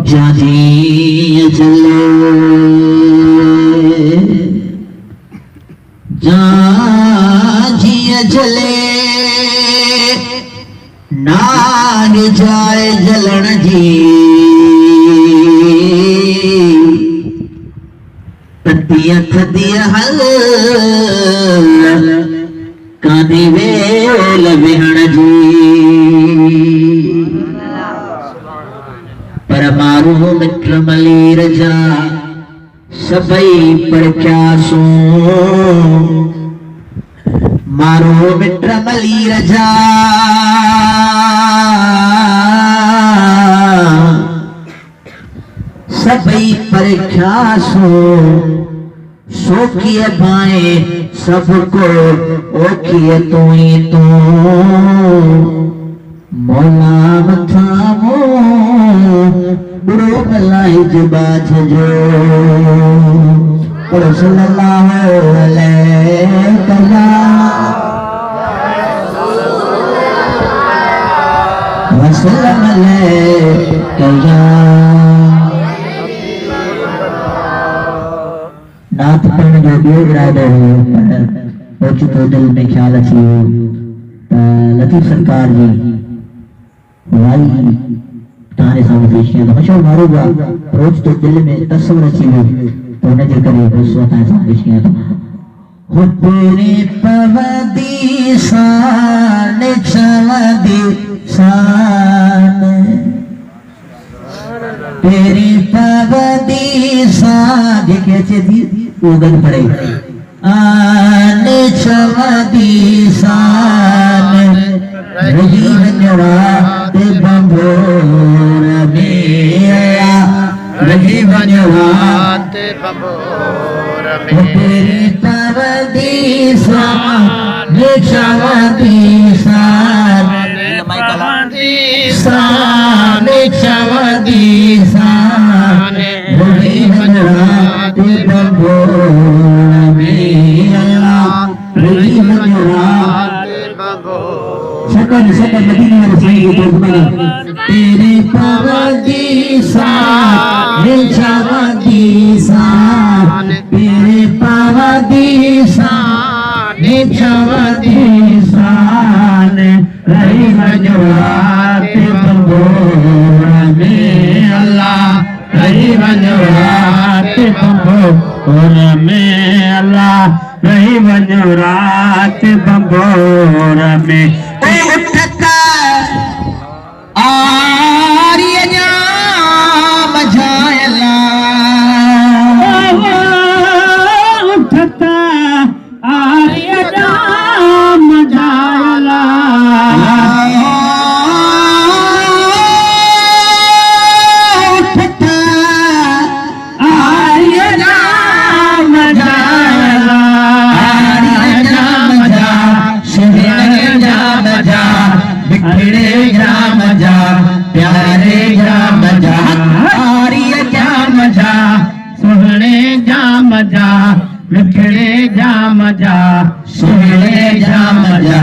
जाजी चले जाजी चले नान जाए जलन जी पतिया थदिया हल कादी वेल विहण जी पर मारू मित्र मली रजा सबई पड़क्यासो मारो मित्र मली रजा सबई पड़क्यासो सोकिए भाए सबको ओकिए तू ही तू मौला मथामो बुरो भलाई जबाज जो सल्लल्लाहु अलैहि वसल्लम नाथ पढ़ने जो भी इरादा हो चुके दिल में ख्याल अच्छी लतीफ सरकार जी हमारी तारे सामने पेश किया तो मशहूर मारूंगा रोज तो दिल में तस्वीर अच्छी हुई तो उन्हें जो करे उस वक्त ऐसा पेश किया था हो तेरे पवदी शान चवदी शान तेरी पवदी शान ये कैसे थी वो गन पड़े आन चवदी शान रही बनवा ते बंबोर मेरा रही बनवा ते बंबोर में तेरी पवदी शान चवदी शान शान चवदी शान रही बनवा ते बंबोर मेरा रही बनवा सकल सकल मदीने में सही तर्जुमा तेरे पवदी शान चवदी शान तेरे पवदी शान चवदी शान रही मजवात बंबोर में अल्लाह रही मजवात बंबोर में अल्लाह रही मजवात बंबोर में उठता आर्य मजायला उठता आर्य मजायला उठता आर्य मजायला बिखरे ग्राम जा प्यारे ग्राम जा आर्य ग्राम जा सोहने ग्राम जा बिखरे ग्राम जा सोहने ग्राम जा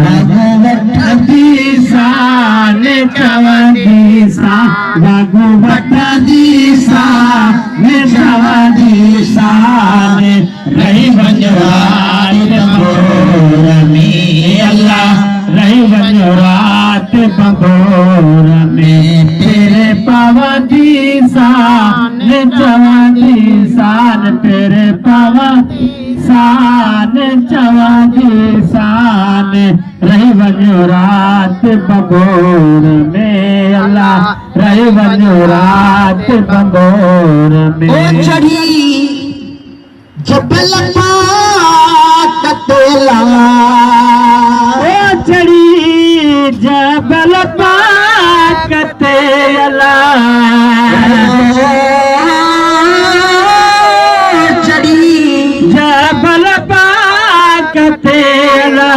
भगवत दिशान चवदीसा भगवत दिशान चवदीसान रही बनवार बंबोर में अल्लाह रही बनवात बंबोर में तेरे पवदी शान चवदी शान तेरे पवदी शान चवदी शान रही बनवात बंबोर में अल्लाह रही बनवात बंबोर में चढ़ी जबल कतेला चढ़ी जबल कतेला चढ़ी जबल कतेला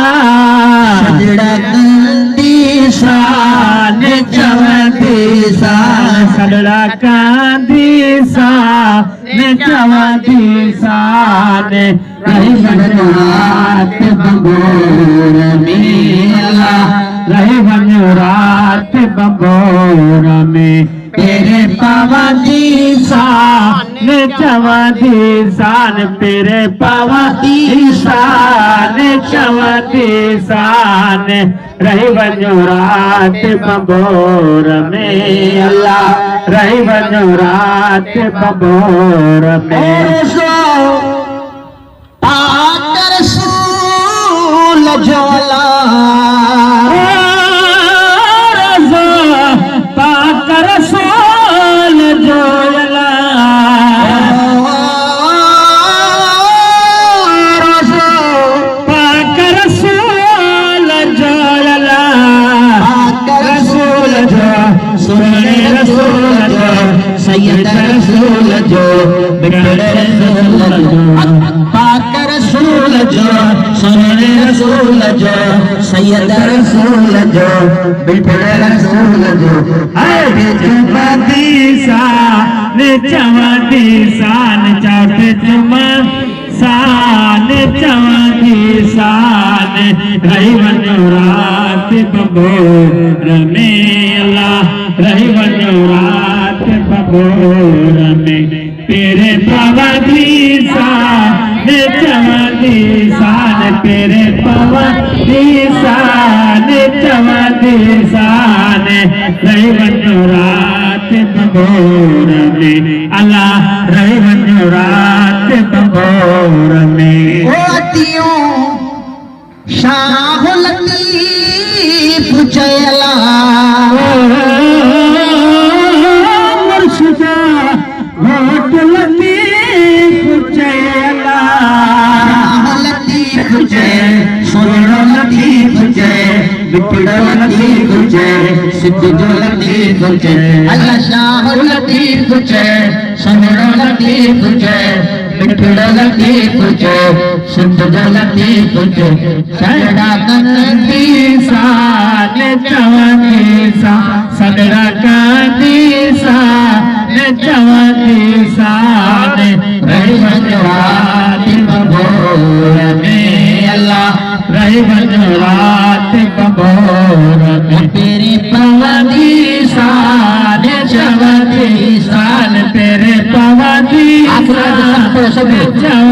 सजड़ा कंदी शान चवदी शान सजड़ा कंदी शान चवदी शान रही बनवात बंबोर में अल्लाह रही बनवात बबोर में तेरे पावा दी शान चवा दी शान तेरे पावा दी शान चवा दी शान रही वञो रात बबोर में अल्लाह रही वञो रात बबोर में पाक रसूल जोला पाक रसूल जोला पाक रसूल जोला पाक रसूल जो सुने रसूल जो सैयद रसूल जो बिगड़े रसूल जो पाक रसूल जो सुने रसूल जो सैयद रसूल जो बिगड़े रसूल जो चवदी शान चवदी शान चाहते तुम शान चवदी शान रही वञो रात बबोर में अल्लाह रही वञो रात बबोर में तेरे पवदी शान चवदी शान तेरे पवदी शान चवदी शान रही वञो रात बबोर में अल्लाह रही वञो रात बबोर में शाह लतीफ चला मुर्शिदा होठ लतीफ चला लतीफ जय सोनो लतीफ जय बिपड़ा लतीफ जय सिद्ध लतीफ जय अल्लाह शाह लतीफ जय सोनो लतीफ जय बिपड़ा लतीफ जय सिद्ध लतीफ जय सदा कन्दी शान चवदी शान सदरा कांदी शान चवदी शान रही वञो रात बबोर में अल्लाह रही वञो रात बबोर में तेरी पवदी शान चवदी शान तेरे पवदी शान चवदी